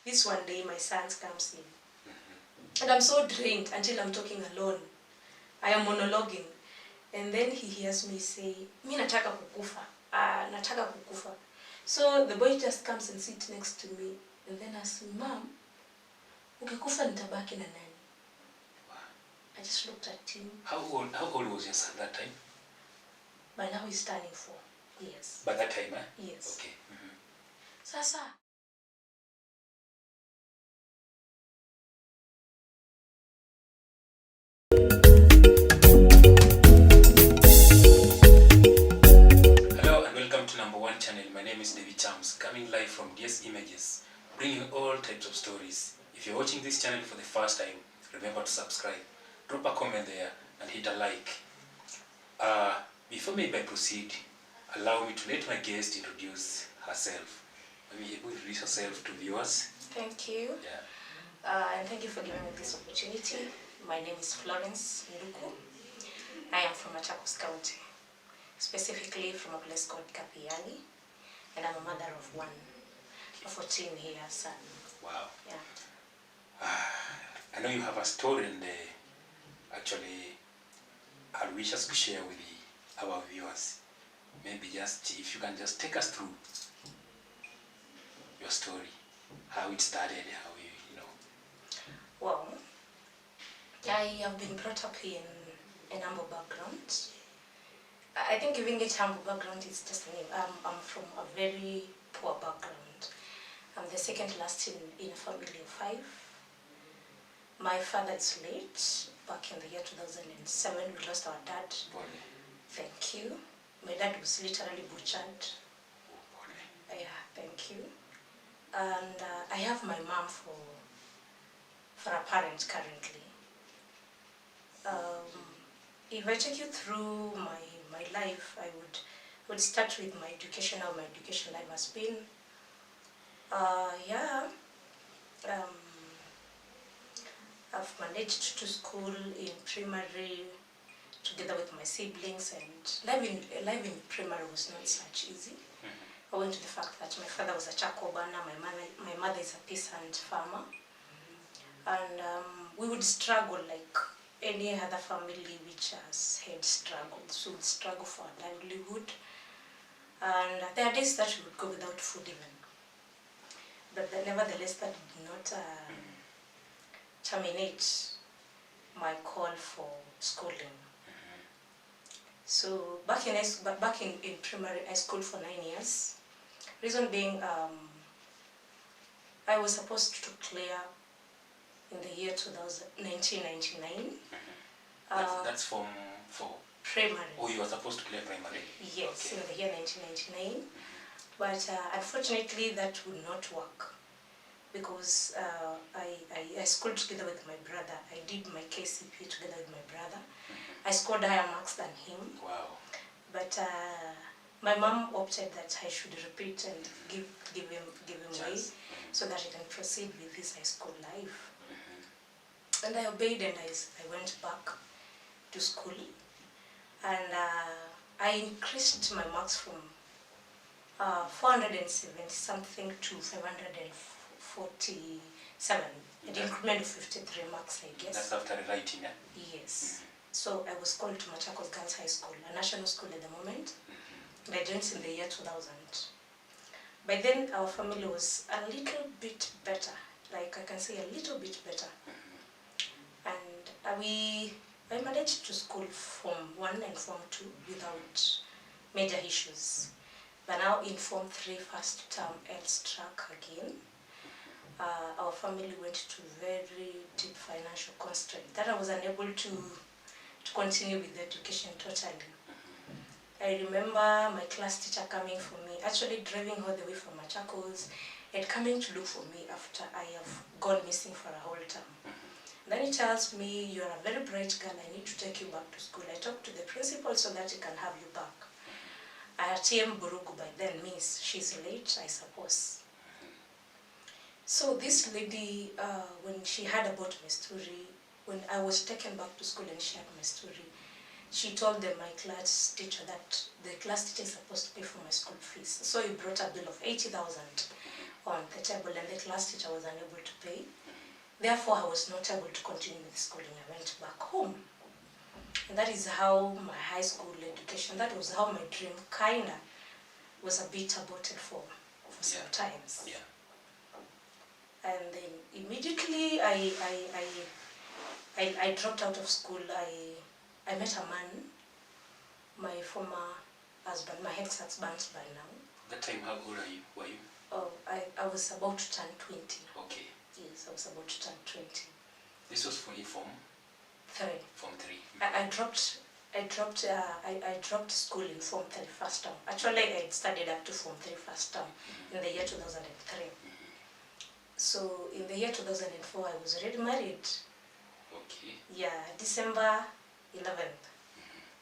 This one day my son comes in. And I'm so drained until I'm talking alone. I am monologuing. And then he hears me say, "Mi nataka kukufa. Nataka kukufa." So the boy just comes and sits next to me. And then asks me, "Mom, ukikufa nitabaki na nani?" I just looked at him. How old was your son that time? By now he's turning 4 years. By that time, Yes. Okay. Sasa. Hello and welcome to number 1 channel. My name is Davy Chams, coming live from DS Images, bringing all types of stories. If you're watching this channel for the first time, remember to subscribe, drop a comment there and hit a like. Before maybe I proceed, allow me to let my guest introduce herself. Maybe you could introduce herself to viewers. Thank you. Yeah. And thank you for giving me this opportunity. My name is Florence Nduku. I am from Machakos County, specifically from a place called Kapiani, and I'm a mother of one, a 14-year son. Wow. Yeah. I know you have a story and actually I wish us to share with our viewers. Maybe just if you can just take us through your story, how it started, how you know. Well, I have been brought up in an humble background. I think giving it humble background is just a name. I'm from a very poor background. I'm the second last in a family of 5. My father is late. Back in the year 2007, we lost our dad. Body. Thank you. My dad was literally butchered. Body. Yeah, thank you. And I have my mom for a parent currently. If I take you through my life, I would start with my education, how my education life has been. I've managed to school in primary together with my siblings, and life in primary was not such easy. Owing to the fact that my father was a charcoal burner, my mother is a peasant farmer, and we would struggle like any other family which has had struggles. We would struggle for a livelihood, and there are days that we would go without food even. But nevertheless, that did not terminate my call for schooling. So back in primary, I schooled for 9 years. Reason being, I was supposed to clear in the year 1999. That's Form 4? Primary. Oh, you were supposed to clear primary? Yes, okay. In the year 1999. But unfortunately, that would not work because I schooled together with my brother. I did my KCP together with my brother. I scored higher marks than him. Wow. But my mom opted that I should repeat and give him way so that he can proceed with his high school life. And I obeyed, and I went back to school, and I increased my marks from 470 something to 547. An increment of 53 marks, I guess. That's after writing, yeah? Yes. So I was called to Machakos Girls High School, a national school at the moment. And I joined in the year 2000. By then, our family was a little bit better. Like, I can say a little bit better. And I managed to school Form 1 and Form 2 without major issues. But now in Form 3, first term, I struck again. Our family went to very deep financial constraint that I was unable to continue with the education totally. I remember my class teacher coming for me, actually driving all the way from Machakos and coming to look for me after I have gone missing for a whole term. Then he tells me, "You are a very bright girl, I need to take you back to school." I talked to the principal so that he can have you back. TM Burugu by then means she's late, I suppose. So this lady, when she heard about my story, when I was taken back to school and shared my story, she told my class teacher that the class teacher is supposed to pay for my school fees. So he brought a bill of 80,000 on the table, and the class teacher was unable to pay. Therefore, I was not able to continue with schooling. I went back home. And that is how my high school education, that was how my dream kinda was a bit aborted for some times. Yeah. And then immediately I dropped out of school. I met a man, my former husband, my ex-husband by now. That time, how old were you? Oh, I was about to turn 20. Okay. Yes, I was about to turn 20. This was for you Form 3. Form 3. I dropped school in Form 3 first term. Actually, I studied up to Form 3 first term in the year 2003. So in the year 2004, I was already married. Okay. Yeah, December 11th.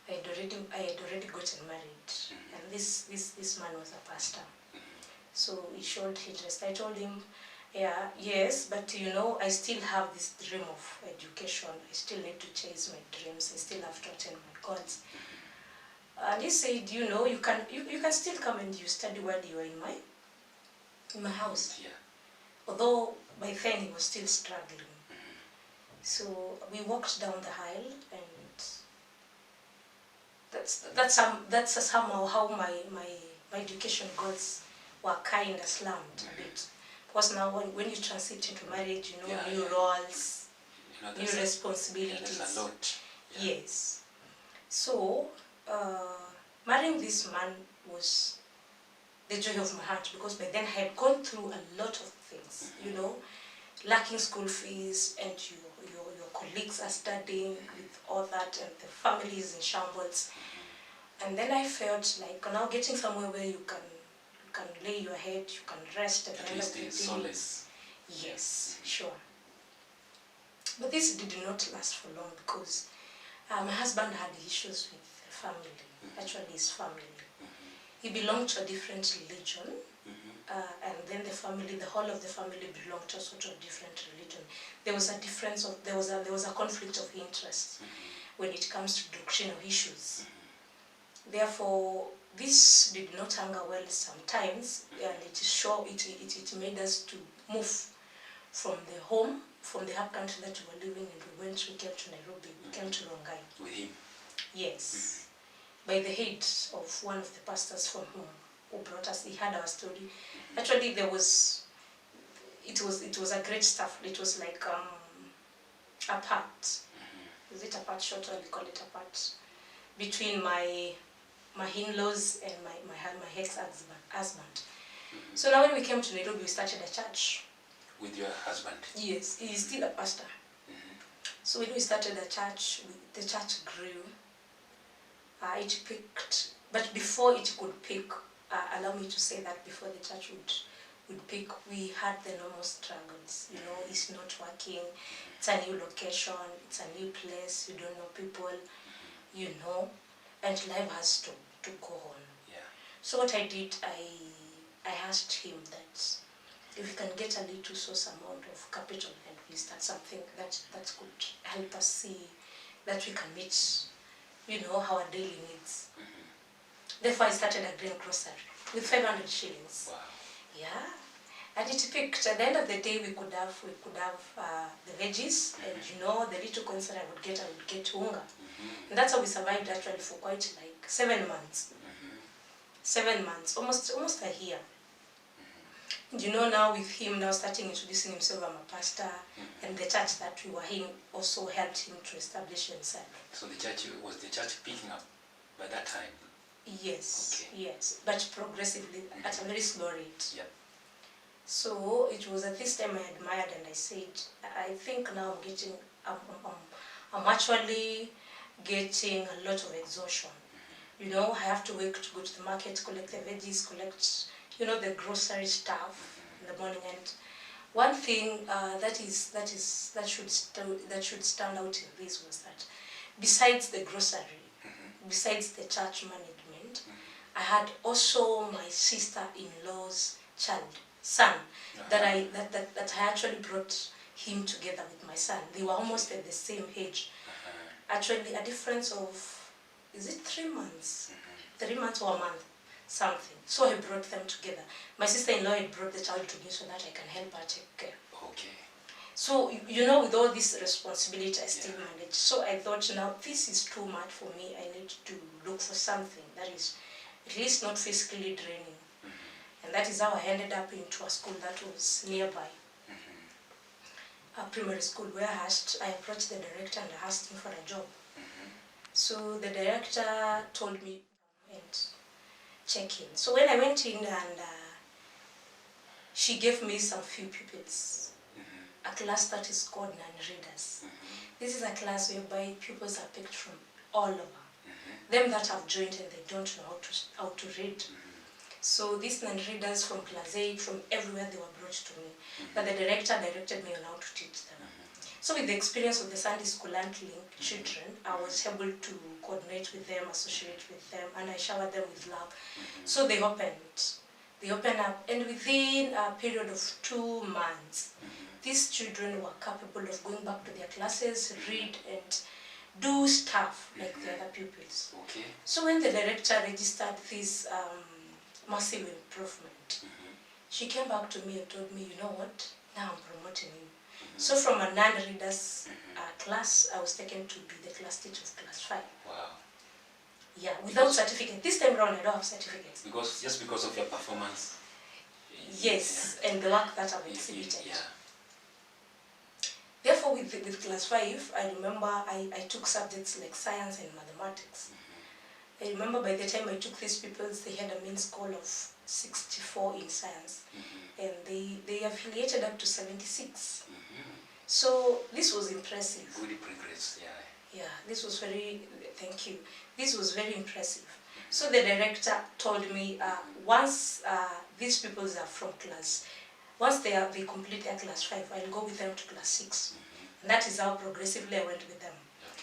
I had already gotten married, and this man was a pastor. So he showed interest. I told him, yeah, yes, but you know, I still have this dream of education. I still need to chase my dreams. I still have to attend my goals. And he said, you know, you can still come and you study while you are in my house. Yeah. Although by then he was still struggling. So we walked down the aisle, and that's somehow how my education goals were kind of slammed a bit. Because now when you transit into marriage, you know, new roles, new responsibilities. There's a lot. Yeah. Yes. So marrying this man was the joy of my heart, because by then I had gone through a lot of things, you know, lacking school fees, and your colleagues are studying with all that, and the family is in shambles. And then I felt like now getting somewhere where you can lay your head, you can rest at the end of the day. Solace. Yes, sure. But this did not last for long, because my husband had issues with the family, actually his family. He belonged to a different religion, and then the whole of the family belonged to a sort of different religion. There was a conflict of interest when it comes to doctrinal issues. Therefore, this did not hang well sometimes, and it made us to move from the home, from the upcountry that we were living in. We came to Nairobi, we came to Rongai. With him? Yes. By the head of one of the pastors from who brought us. He heard our story. Actually, it was a great stuff. It was like a part. Is it a part short, or we call it a part, between my in-laws and my ex-husband. So now when we came to Nairobi, we started a church. With your husband? Yes, he is still a pastor. So when we started the church grew. It peaked, but before it could peak, allow me to say that before the church would peak, we had the normal struggles. You know, it's not working, it's a new location, it's a new place, you don't know people, you know, and life has to go on. Yeah. So what I did, I asked him that if we can get a little source amount of capital and we start something that could help us see that we can meet, you know, our daily needs. Therefore, I started a green grocery with 500 shillings. Wow. Yeah, and it peaked. At the end of the day, we could have the veggies, and you know, the little coins that I would get unga, and that's how we survived actually for quite like 7 months. 7 months, almost a year. And you know, now with him now starting introducing himself, I'm a pastor, and the church that we were in also helped him to establish himself. So the church picking up by that time? Yes, okay. Yes, but progressively, at a very slow rate. Yep. So it was at this time I admired, and I said, I think now I'm actually getting a lot of exhaustion. You know, I have to wake to go to the market, collect the veggies, collect, you know, the grocery stuff in the morning. And one thing that should stand out in this was that besides the grocery, besides the church management, I had also my sister-in-law's son, that I actually brought him together with my son. They were almost at the same age. Actually, a difference of, is it 3 months? 3 months or a month? something. So I brought them together. My sister-in-law had brought the child to me so that I can help her take care. Okay. So, you know, with all this responsibility, I still manage. So I thought, now, this is too much for me. I need to look for something that is at least not physically draining. And that is how I ended up into a school that was nearby. A primary school where I approached the director and I asked him for a job. So the director told me and check in. So when I went in and she gave me some few pupils, a class that is called non-readers. This is a class whereby pupils are picked from all over. Them that have joined and they don't know how to read. So these non-readers from class 8, from everywhere, they were brought to me. But the director directed me on how to teach them. So with the experience of the Sunday school handling children, I was able to coordinate with them, associate with them, and I showered them with love. So they opened up, and within a period of 2 months, these children were capable of going back to their classes, read and do stuff like the other pupils. Okay. So when the director registered this massive improvement, she came back to me and told me, you know what, now I'm promoting you. So from a non-readers class, I was taken to be the class teacher of class 5. Wow. Yeah, without certificate. This time around I don't have certificates. Just because of your performance? Yes, and the work that I've exhibited. Yeah. Therefore, with class 5, I remember I took subjects like science and mathematics. I remember by the time I took these pupils, they had a mean score of 64 in science. And they affiliated up to 76. So this was impressive. Good progress, yeah. Yeah, this was thank you. This was very impressive. So the director told me, once these pupils are from class, once they complete their class 5, I'll go with them to class 6. And that is how progressively I went with them.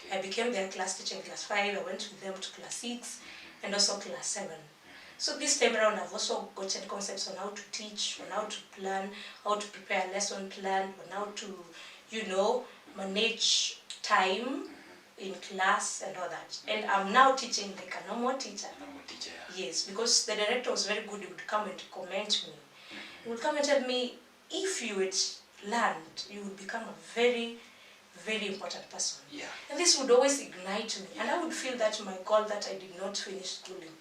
Okay. I became their class teacher in class 5, I went with them to class 6, and also class 7. So this time around, I've also gotten concepts on how to teach, on how to plan, how to prepare a lesson plan, on how to, you know, manage time in class and all that. And I'm now teaching like a normal teacher. Normal teacher, yeah. Yes, because the director was very good. He would come and comment me. He would come and tell me, if you had learned, you would become a very, very important person. Yeah. And this would always ignite me. And I would feel that my goal that I did not finish schooling,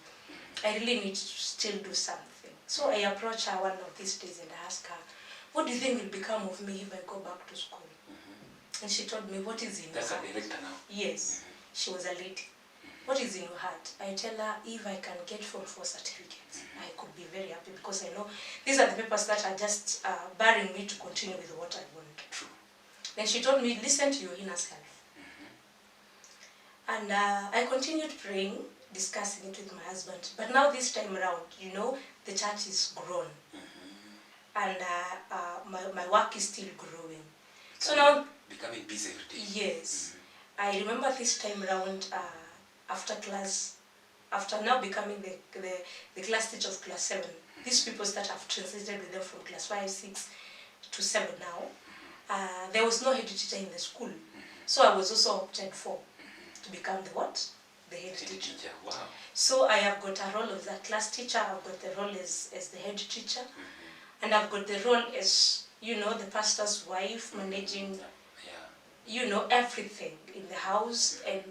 I really need to still do something. So I approached her one of these days and I asked her, what do you think will become of me if I go back to school? And she told me, what is in your heart? That's a director now? Yes, she was a lady. What is in your heart? I tell her, if I can get Form 4 certificates, I could be very happy because I know these are the papers that are just barring me to continue with what I want. True. Then she told me, listen to your inner self. And I continued praying, discussing it with my husband. But now this time around, you know, the church is grown. And my work is still growing. So now... Becoming busy every day. Yes. I remember this time around, after now becoming the class teacher of class 7, these people that have transited with them from class 5, 6 to 7 now, there was no head teacher in the school. So I was also opted for to become the what? The head teacher. Wow. So I have got a role of the class teacher, I've got the role as the head teacher, and I've got the role as, you know, the pastor's wife, managing, you know, everything in the house, and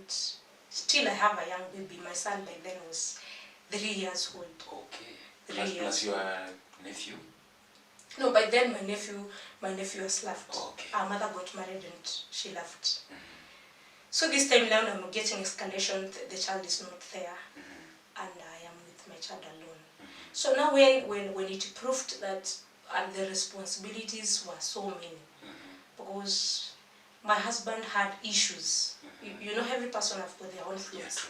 still I have a young baby. My son by then was 3 years old. Okay. Plus your nephew? No, by then my nephew has left. Okay. Our mother got married and she left. So this time now I'm getting escalation, the child is not there, and I am with my child alone. So now when it proved that the responsibilities were so many, because my husband had issues. You know, every person has got their own flaws.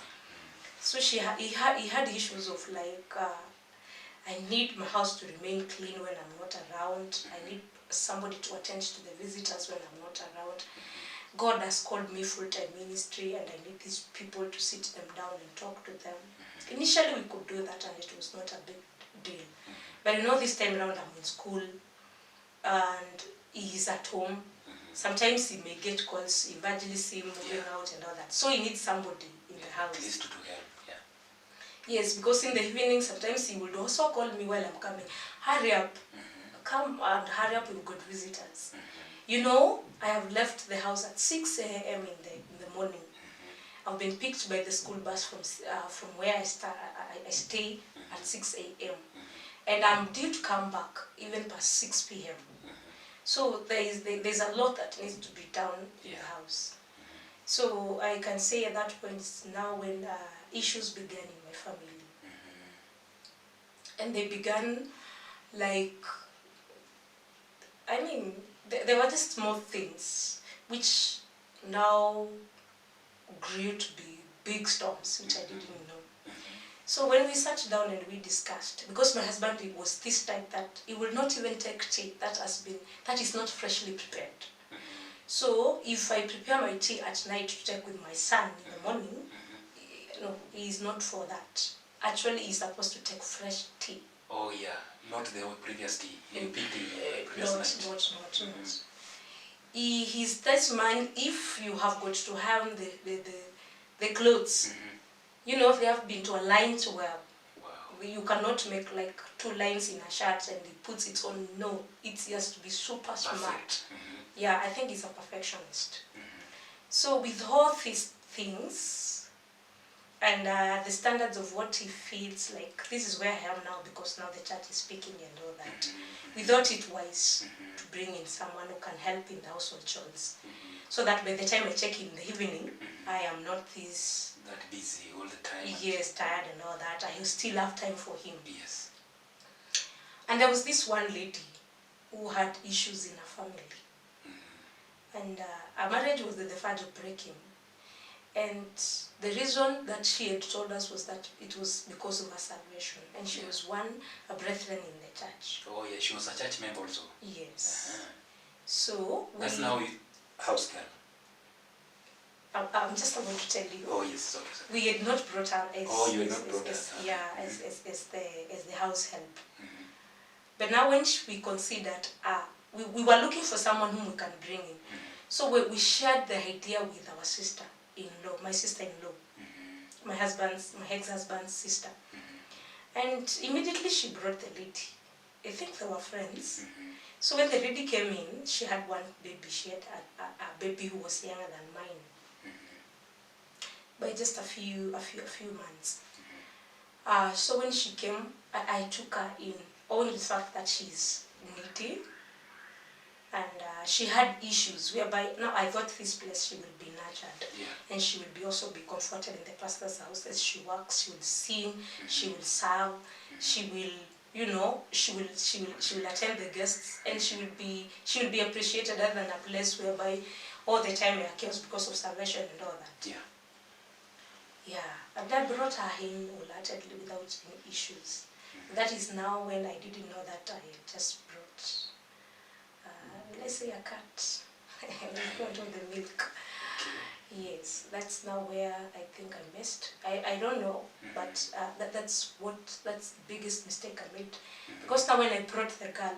So he had issues of like, I need my house to remain clean when I'm not around. I need somebody to attend to the visitors when I'm not around. God has called me full-time ministry and I need these people to sit them down and talk to them. Initially we could do that and it was not a big deal. But you know, this time around I'm in school and he is at home. Sometimes he may get calls, evangelism, moving out and all that. So he needs somebody in the house. At least to help, Yes, because in the evening sometimes he would also call me while I'm coming. Hurry up, come and hurry up, we've got visitors. You know, I have left the house at 6 a.m. in the morning. I've been picked by the school bus from where I stay at 6 a.m. And I'm due to come back even past 6 p.m. So there's a lot that needs to be done in the house. So I can say at that point is now when issues began in my family. And they began like, I mean, they were just small things which now grew to be big storms, which I didn't know. So when we sat down and we discussed, because my husband was this type that he will not even take tea that is not freshly prepared. So if I prepare my tea at night to take with my son in the morning, no, he is not for that. Actually, he's supposed to take fresh tea. Oh yeah, not the previous tea. You picked the previous night. Not. He's this man. If you have got to have the clothes, you know, if they have been to aligned well. Wow. You cannot make like 2 lines in a shirt and he puts it on. No, it has to be super smart. Yeah, I think he's a perfectionist. So with all these things and the standards of what he feels like, this is where I am now because now the church is speaking and all that. We thought it wise to bring in someone who can help in the household chores, so that by the time I check in the evening, I am not that busy all the time. Yes, tired and all that. I still have time for him. Yes. And there was this one lady who had issues in her family. And our marriage was at the verge of breaking. And the reason that she had told us was that it was because of her salvation. And she was a brethren in the church. Oh yeah, she was a church member also. Yes. So that's now house girl. I'm just about to tell you. Oh yes, sorry. We had not brought her as as the house help. But now when we considered, we were looking for someone whom we can bring in. So we shared the idea with our sister-in-law, my sister-in-law, my ex-husband's sister. And immediately she brought the lady. I think they were friends. So when the lady came in, she had one baby. She had a baby who was younger than mine by just a few months. So when she came, I took her in, owing the fact that she's needy. And she had issues whereby, now I thought this place she will be nurtured. And she will also be comforted in the pastor's house. As she works, she will sing, she will serve, she will, you know, she will attend the guests, and she will be appreciated other than a place whereby all the time we are chaos because of salvation and all that. And I brought her in wholeheartedly without any issues. That is now when I didn't know that I just brought, let's say, a cat. We got all the milk. Yes, that's now where I think I missed. I don't know, but that's the biggest mistake I made. Because now when I brought the girl,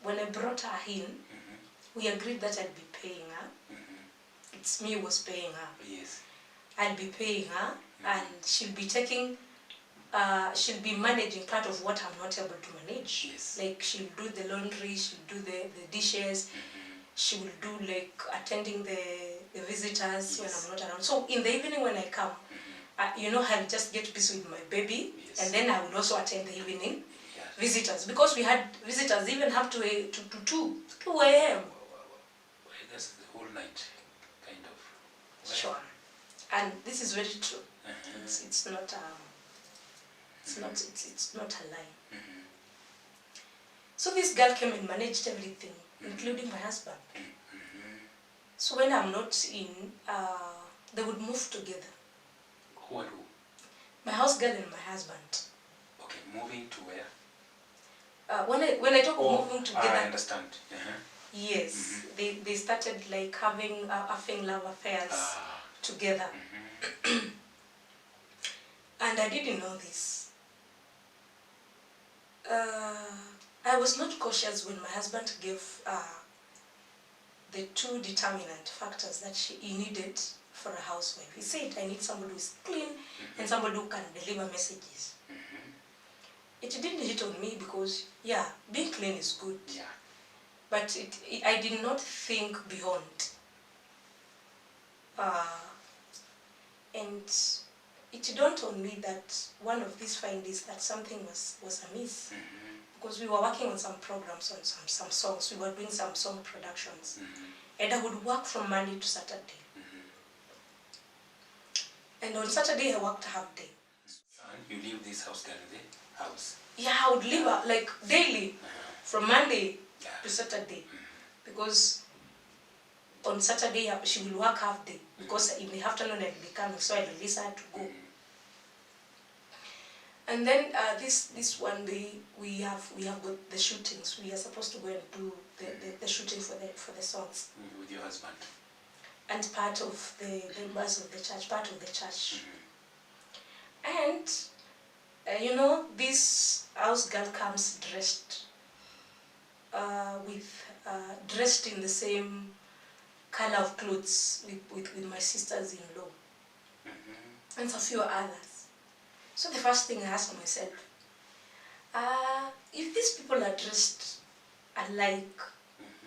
when I brought her in, we agreed that I'd be paying her. It's me who was paying her. Yes. I'll be paying her, and she'll be managing part of what I'm not able to manage. Yes. Like she'll do the laundry, she'll do the dishes, she will do like attending the visitors when I'm not around. So in the evening when I come, you know, I'll just get busy with my baby, and then I will also attend the evening visitors, because we had visitors even up to 2 a.m. That's the whole night, kind of. Sure. And this is very true. It's not a lie. So this girl came and managed everything, including my husband. So when I'm not in, they would move together. Who and who? My house girl and my husband. Okay, moving to where? When I talk of moving together, I understand. Yes, they started like having love affairs together. And I didn't know this. I was not cautious when my husband gave the 2 determinant factors that he needed for a housewife. He said, I need somebody who is clean and somebody who can deliver messages. It didn't hit on me because, yeah, being clean is good. Yeah. But I did not think beyond. And it dawned on me that one of these findings that something was amiss. Because we were working on some programs, on some songs. We were doing some song productions. And I would work from Monday to Saturday. And on Saturday, I worked half day. And you leave this house girl in the house? Yeah, I would leave her like daily, from Monday to Saturday. Because on Saturday, she will work half day. Because in the afternoon, I'll be coming, so I'll release her to go. And then this one day, we have got the shootings. We are supposed to go and do the shooting for the songs. With your husband? And part of the members of the church, part of the church. And, you know, this house girl comes dressed dressed in the same color of clothes with my sisters-in-law. And a few others. So the first thing I asked myself, if these people are dressed alike,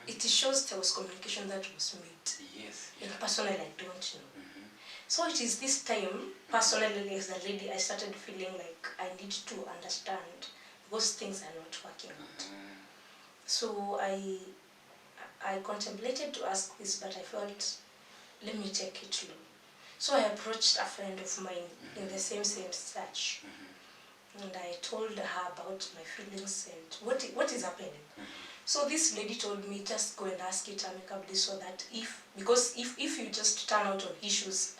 it shows there was communication that was made. Yes. And personally, I don't know. So it is this time, personally, as a lady, I started feeling like I need to understand because things are not working out. So I contemplated to ask this, but I felt, let me take it slow. So I approached a friend of mine in the same church. And I told her about my feelings and what is happening. So this lady told me, just go and ask it amicably so that because if you just turn out on issues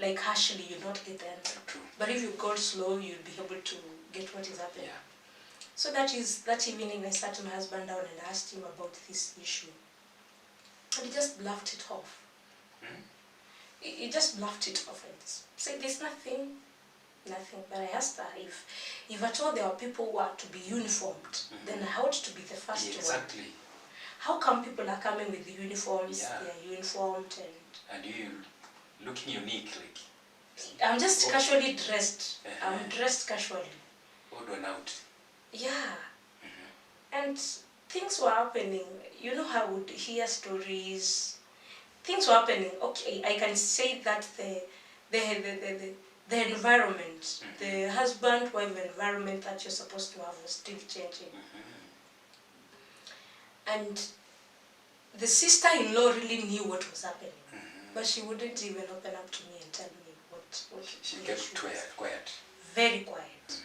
like harshly, you'll not get the answer. But if you go slow, you'll be able to get what is happening. So that evening I sat my husband down and asked him about this issue. And he just bluffed it off. He just bluffed it off and said, there's nothing. But I asked her if at all there were people who are to be uniformed, then I ought to be the first one. Exactly. How come people are coming with the uniforms, they are uniformed and you looking unique, like... I'm just casually dressed. I'm dressed casually. Odd one out. Yeah. And things were happening. You know, I would hear stories. Things were happening. Okay, I can say that the environment, the husband-wife environment that you're supposed to have was still changing. And the sister-in-law really knew what was happening, but she wouldn't even open up to me and tell me what she kept quiet. Very quiet.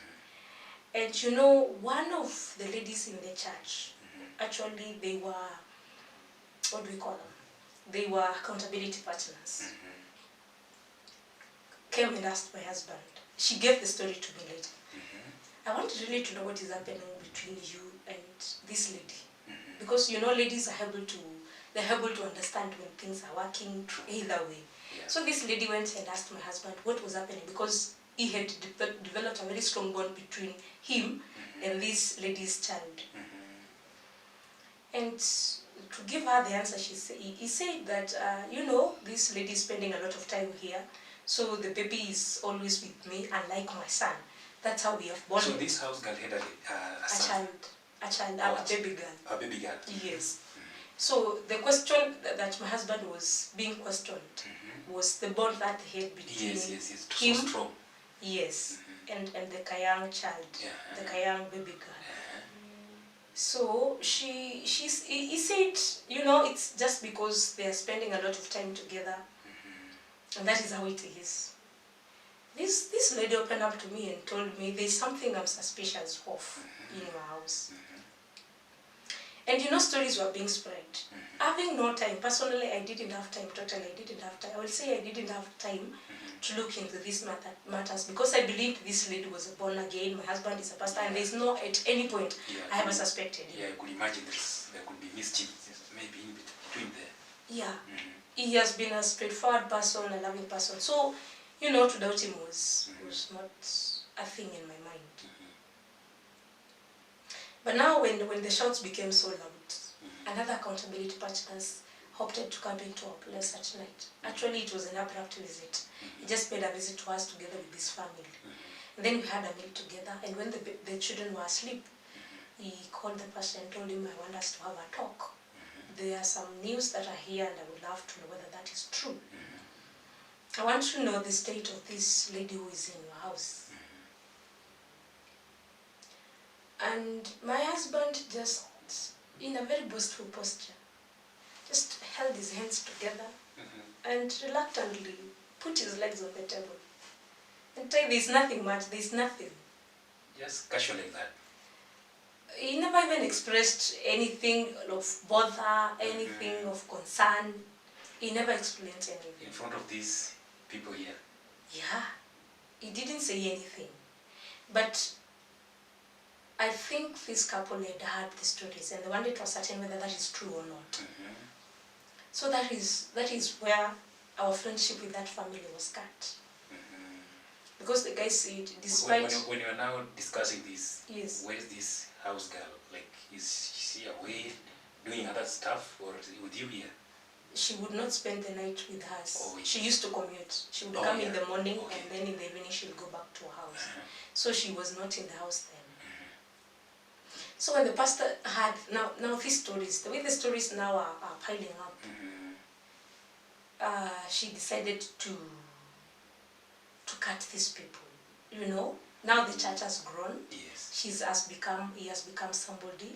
And you know, one of the ladies in the church, actually they were, what do we call them? They were accountability partners. Came and asked my husband. She gave the story to me later. I wanted really to know what is happening between you and this lady. Because you know, ladies are able to understand when things are working either way. So this lady went and asked my husband what was happening, because he had developed a very strong bond between him and this lady's child. And to give her the answer, he said that, you know, this lady is spending a lot of time here, so the baby is always with me, unlike my son. That's how we have bonded. So this house girl had a son? A baby girl. A baby girl? Yes. So the question that my husband was being questioned was the bond that he had between him. So strong. Yes, and the Kayang child, the Kayang baby girl. So he said, you know, it's just because they are spending a lot of time together, and that is how it is. This lady opened up to me and told me there's something I'm suspicious of in your house. And you know, stories were being spread. Having no time, personally, I didn't have time, totally, I didn't have time. I will say I didn't have time to look into these matters because I believed this lady was born again, my husband is a pastor, and there's no, at any point, I ever suspected him. Yeah, I could imagine there could be mischief maybe in between there. Yeah, he has been a straightforward person, a loving person. So, you know, to doubt him was not a thing in my mind. But now when the shouts became so loud, another accountability partners opted to come into our place at night. Actually, it was an abrupt visit. He just paid a visit to us together with his family. And then we had a meal together, and when the children were asleep, he called the pastor and told him, I want us to have a talk. There are some news that are here, and I would love to know whether that is true. I want to know the state of this lady who is in your house. And my husband just, in a very boastful posture, just held his hands together and reluctantly put his legs on the table. And tell there's nothing much, there's nothing. Just casual like that. He never even expressed anything of bother, anything of concern. He never explained anything. In front of these people here. Yeah, he didn't say anything. But I think this couple had heard the stories and they wanted to ascertain whether that is true or not. So that is where our friendship with that family was cut. Because the guy said, despite... When you are now discussing this, yes. Where is this house girl? Like, is she away doing other stuff, or is it with you here? She would not spend the night with us. Oh, she used to commute. She would come in the morning and then in the evening she would go back to her house. So she was not in the house then. So when the pastor had, now these stories, the way the stories now are piling up, she decided to cut these people. You know, now the church has grown. Yes. He has become somebody.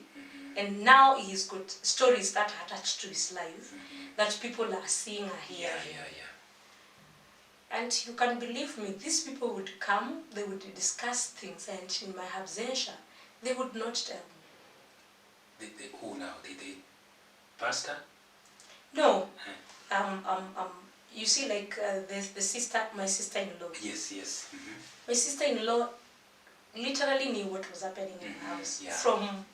And now he's got stories that are attached to his life that people are seeing or hearing. And you can believe me, these people would come, they would discuss things, and in my absentia, they would not tell me. Who now? The pastor? No. You see, like the sister, my sister-in-law. Yes. My sister-in-law literally knew what was happening in the house from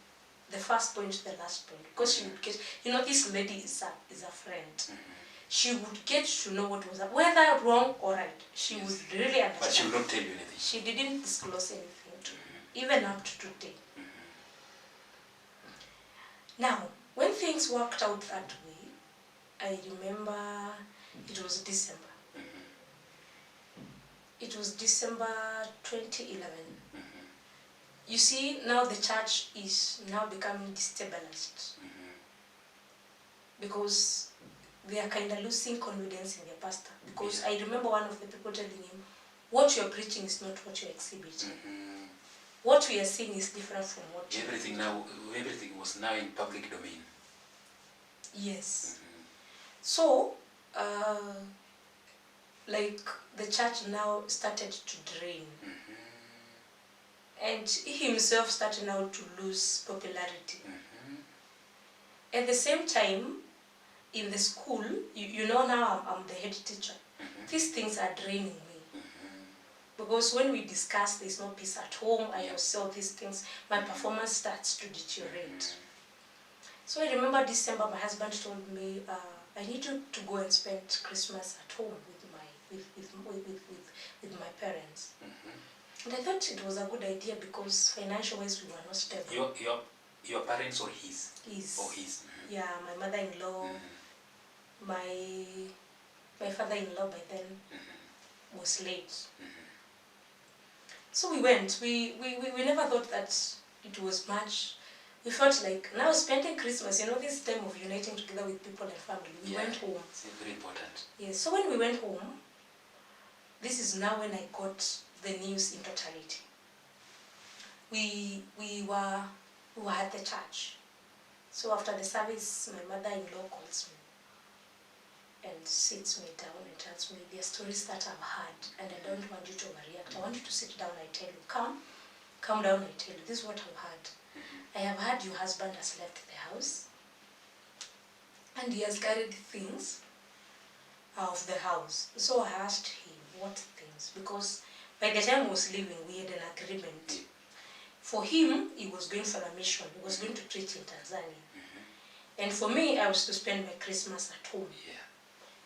the first point to the last point, because she would get, you know, this lady is a friend. She would get to know what was up, whether wrong or right. She would really understand. But she would not tell you anything. She didn't disclose anything to me, even up to today. Now, when things worked out that way, I remember it was December. It was December 2011. You see, now the church is now becoming destabilized because they are kind of losing confidence in their pastor. Because I remember one of the people telling him, what you're preaching is not what you're exhibiting. What we are seeing is different from what everything was now in public domain. Yes. So, like the church now started to drain. And he himself started now to lose popularity. At the same time, in the school, you know now I'm the head teacher. These things are draining me. Because when we discuss there's no peace at home, I also these things, my performance starts to deteriorate. So I remember December, my husband told me, I need you to go and spend Christmas at home with my parents. And I thought it was a good idea because financial-wise we were not stable. Your parents or his? His. Or his? Yeah, my mother-in-law, my father-in-law by then was late. So we went. We never thought that it was much. We felt like now spending Christmas, you know, this time of uniting together with people and family. We went home. It's very important. Yes. So when we went home, this is now when I got the news in totality. We were at the church. So after the service, my mother-in-law calls me and sits me down and tells me there are stories that I've heard and I don't want you to overreact. I want you to sit down, I tell you. Come down, I tell you. This is what I've heard. I have heard your husband has left the house and he has carried things of the house. So I asked him, what things? Because by the time he was leaving, we had an agreement. For him, he was going for a mission. He was going to preach in Tanzania. And for me, I was to spend my Christmas at home.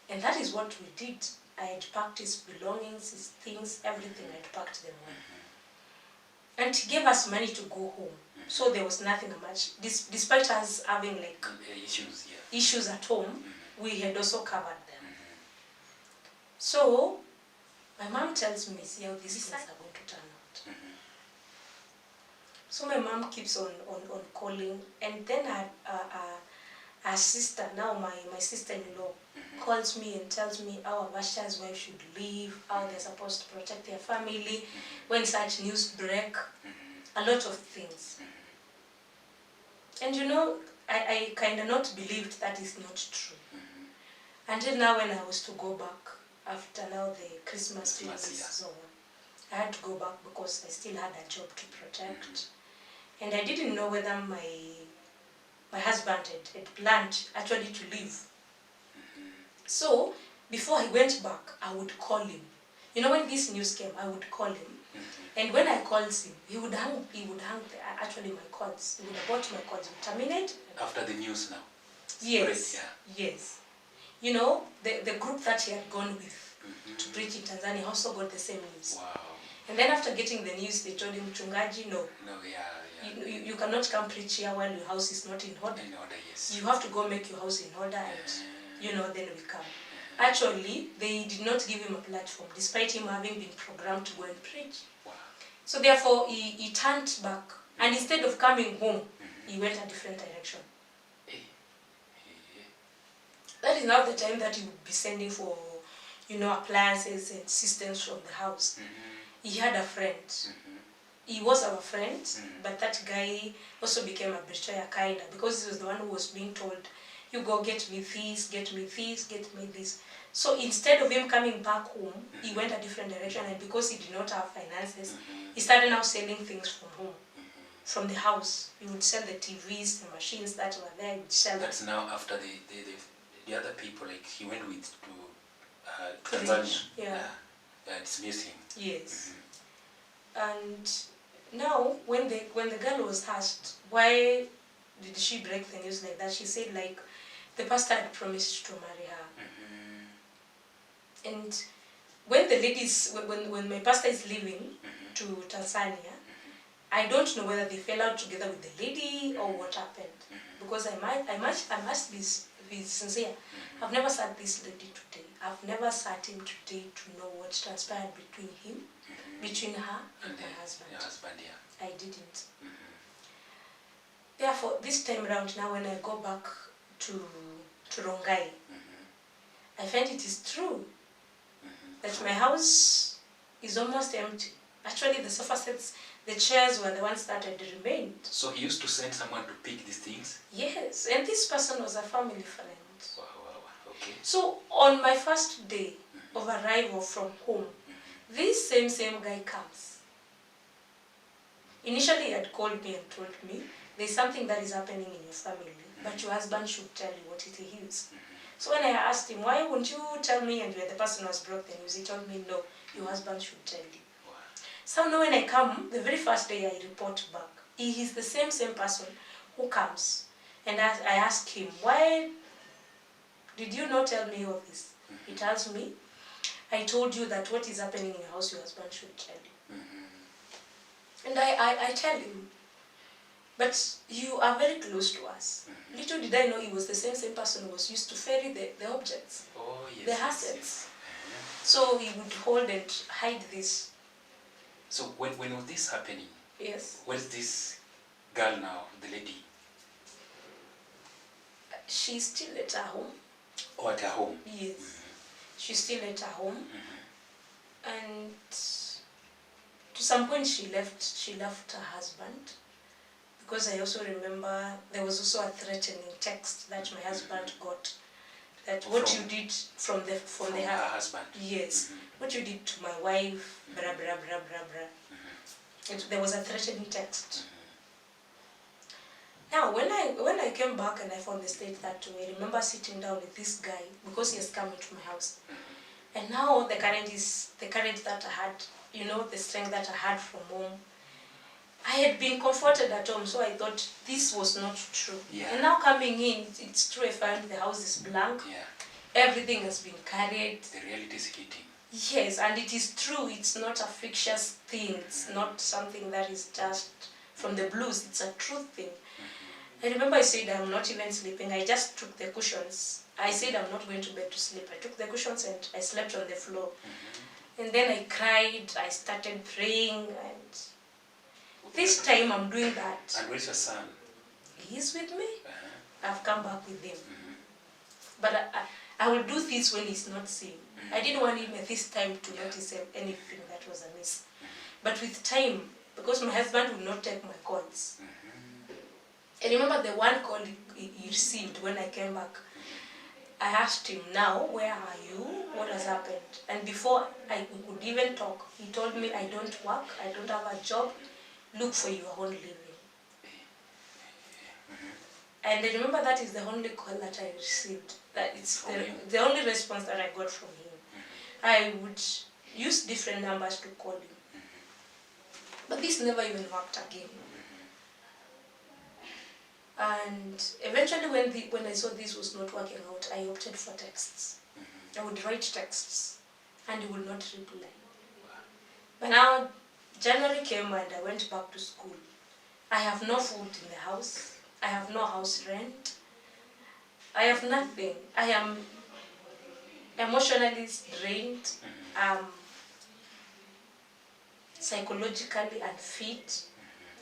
And that is what we did. I had packed his belongings, his things, everything. I had packed them well. And he gave us money to go home. So there was nothing much. Despite us having like issues at home, we had also covered them. So my mom tells me, see how these things are going to turn out. So my mom keeps on calling, and then her sister, now my sister-in-law, calls me and tells me how Abasha's wife should leave, how they're supposed to protect their family, when such news break, a lot of things. And you know, I kind of not believed that is not true. Until now when I was to go back, after now the Christmas period is over, I had to go back because I still had a job to protect. And I didn't know whether my husband had planned actually to leave. So before I went back, I would call him. You know, when this news came, I would call him. And when I called him, he would hang actually my calls. He would abort my calls, he would terminate. After the news now? Yes, Great, yeah. yes. You know, the group that he had gone with to preach in Tanzania also got the same news. Wow. And then after getting the news, they told him, Chungaji, no. No, yeah. You cannot come preach here while your house is not in order. In order, yes. You have to go make your house in order and, you know, then we come. Actually, they did not give him a platform, despite him having been programmed to go and preach. Wow. So therefore, he turned back. And instead of coming home, he went a different direction. That is now the time that he would be sending for, you know, appliances and systems from the house. He had a friend. He was our friend, but that guy also became a betrayer kinda, because he was the one who was being told, you go get me this, get me this, get me this. So instead of him coming back home, he went a different direction, and because he did not have finances, he started now selling things from home, from the house. He would sell the TVs, the machines that were there, he would sell. That's now after the other people, like he went with to Tanzania. Yeah. Dismissed him. Yes. And now when the girl was asked why did she break the news like that, she said like the pastor had promised to marry her. And when the ladies, when my pastor is leaving to Tanzania, I don't know whether they fell out together with the lady or what happened, because I must be sincere. I've never sat this lady today. I've never sat him today to know what transpired between him, between her and my husband. Your husband, yeah. I didn't. Therefore, this time around now, when I go back to Rongai, I find it is true that my house is almost empty. Actually, the sofa sets, the chairs were the ones that had remained. So he used to send someone to pick these things? Yes, and this person was a family friend. Wow, okay. So on my first day of arrival from home, this same guy comes. Initially he had called me and told me, there's something that is happening in your family, but your husband should tell you what it is. So when I asked him, why won't you tell me, and you're the person who has brought the news, he told me, no, your husband should tell you. Wow. So now when I come, the very first day I report back, he is the same person who comes. And I ask him, why did you not tell me all this? He tells me, I told you that what is happening in your house, your husband should tell you. And I tell him, but you are very close to us. Little did I know he was the same person who was used to ferry the objects, the assets. Yes. So he would hold and hide this. So when was this happening? Yes. Where is this girl now, the lady? She's still at her home. Oh, at her home? Yes. She's still at her home. And to some point she left her husband, because I also remember there was also a threatening text that my husband got, that what you did from her husband. Yes, what you did to my wife, blah blah blah blah blah. There was a threatening text. Now when I came back and I found the state that way, I remember sitting down with this guy, because he has come into my house. And now the courage that I had, you know, the strength that I had from home. I had been comforted at home, so I thought this was not true. Yeah. And now coming in, it's true. I find the house is blank. Yeah. Everything has been carried. The reality is hitting. Yes, and it is true. It's not a fictitious thing. It's not something that is just from the blues. It's a true thing. I remember I said I'm not even sleeping. I just took the cushions. I said I'm not going to bed to sleep. I took the cushions and I slept on the floor. And then I cried. I started praying. And this time I'm doing that. And where's your son? He's with me. I've come back with him. But I will do this when he's not seeing. I didn't want him at this time to notice anything that was amiss. But with time, because my husband would not take my calls. I remember the one call he received when I came back. I asked him, now, where are you? What has happened? And before I could even talk, he told me, I don't work, I don't have a job, look for your own living. And I remember that is the only call that I received. That it's the only response that I got from him. I would use different numbers to call him. But this never even worked again. And eventually when I saw this was not working out, I opted for texts. I would write texts and he would not reply. But now January came and I went back to school. I have no food in the house. I have no house rent. I have nothing. I am emotionally drained, psychologically unfit.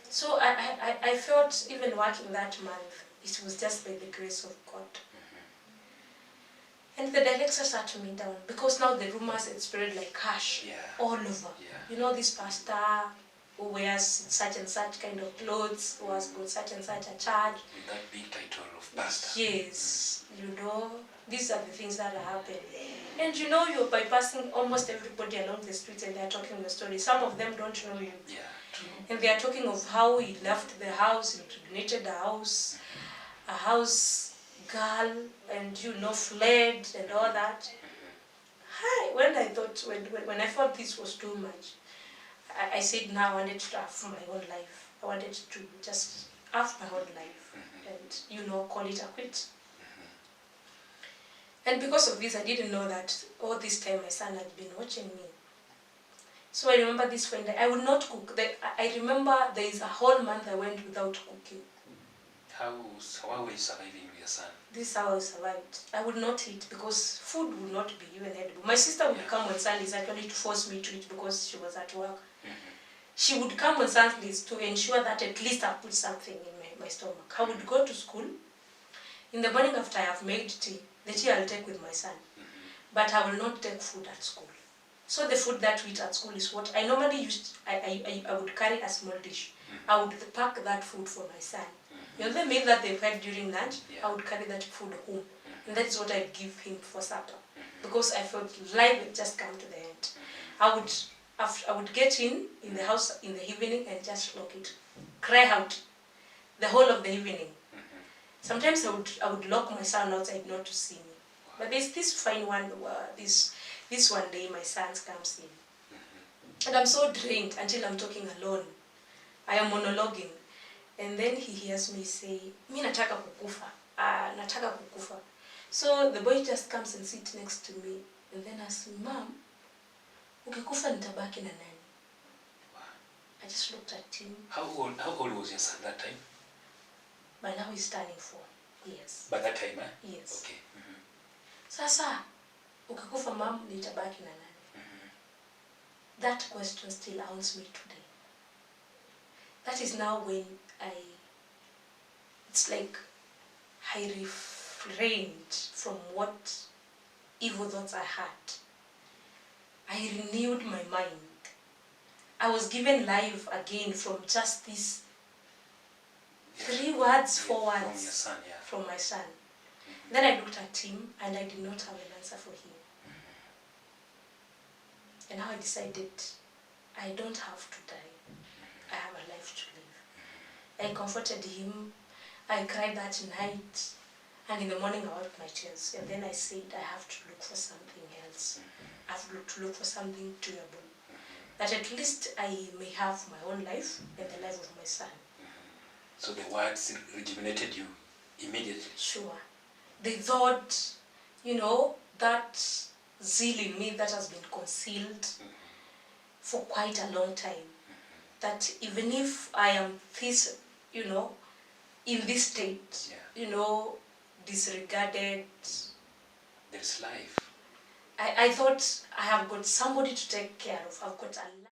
So I felt even working that month, it was just by the grace of God. And the director sat me down because now the rumors had spread like cash all over. You know, this pastor who wears such and such kind of clothes, who has got such and such a charge. With that big title of pastor. Yes, you know, these are the things that are happening. And you know, you're bypassing almost everybody along the streets and they're talking the story. Some of them don't know you. Yeah, true. And they are talking of how he left the house, impregnated a house girl, and you know, fled and all that. When I thought this was too much, I said now I wanted to have my own life. I wanted to just have my own life and, you know, call it a quit. And because of this, I didn't know that all this time my son had been watching me. So I remember this Friday, I would not cook. I remember there is a whole month I went without cooking. How were you surviving with your son? This is how I survived. I would not eat because food would not be even edible. My sister would come on Sundays actually to force me to eat because she was at work. She would come on Sundays to ensure that at least I put something in my stomach. I would go to school. In the morning after I have made tea, the tea I'll take with my son. But I will not take food at school. So the food that we eat at school is what I normally used. I would carry a small dish. I would pack that food for my son. You know the meal that they've had during lunch, I would carry that food home. And that is what I'd give him for supper. Because I felt life had just come to the end. I would get in the house in the evening and just lock it. Cry out the whole of the evening. Sometimes I would lock my son outside not to see me. But there's this fine one, this one day my son comes in. And I'm so drained until I'm talking alone. I am monologuing. And then he hears me say, "Mi nataka kukufa. Nataka kukufa." So the boy just comes and sits next to me. And then asks me, "Mom, ukikufa nitabaki na nani?" I just looked at him. How old was your son that time? By now he's turning 4 years. By that time, Yes. Okay. Sasa, ukikufa mom, nitabaki na nani? That question still haunts me today. That is now when it's like I refrained from what evil thoughts I had. I renewed my mind. I was given life again from just these 3 words, 4 words from your son, from my son. Then I looked at him and I did not have an answer for him. And now I decided I don't have to die. I have a life to live. I comforted him. I cried that night. And in the morning I wiped my tears. And then I said I have to look for something else. I have to look for something doable. That at least I may have my own life and the life of my son. So the words rejuvenated you immediately? Sure. The thought, you know, that zeal in me that has been concealed for quite a long time. That even if I am this, you know, in this state, Yeah. you know, disregarded. There's life. I thought I have got somebody to take care of. I've got a